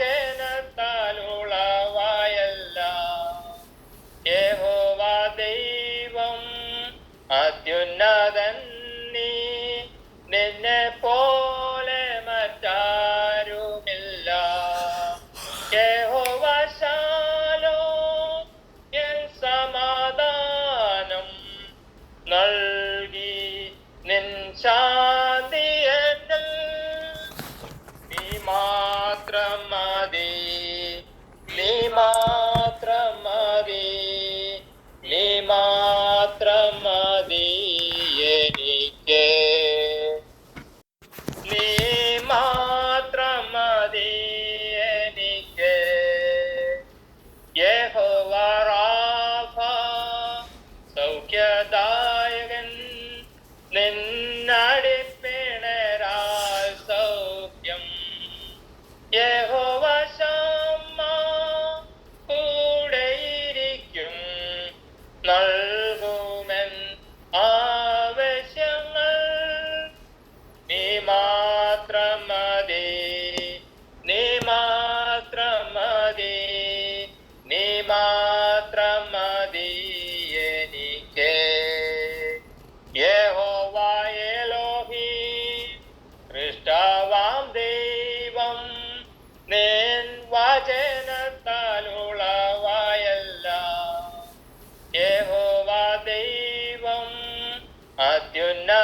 വചനത്താലുളവായല്ല. യഹോവ ദൈവം അത്യുന്നതൻ, നീ നിന്നെ പോലെ മറ്റാരുമില്ല. യഹോവ ശാലോം, എൻ സമാധാനം നൽകി നിൻ ശാന്തി എന്നിൽ. നീ മാത്രം മതി, നീ മാത്രം മതി, നീ മാത്രം മതി എനിക്ക്. നീ മാത്രം മതി എനിക്ക്. യഹോവ റാഫ, സൗഖ്യദായകൻ, നിന്നടിപ്പിണരാൽ സൗഖ്യം. യഹോവ ശമ്മ, കൂടെയിരിക്കും, നൽകുമെൻ ആവശ്യങ്ങൾ. നീ മാത്രം മതി, നീ മാത്രം മതി, നീ മാത്രം മതി എനിക്ക്. യഹോവ എലോഹീം, സൃഷ്ടാവാം ദൈവം, നിൻ വചനത്താലുളവായല്ല. യഹോവ ദൈവം അത്യുന്നതൻ,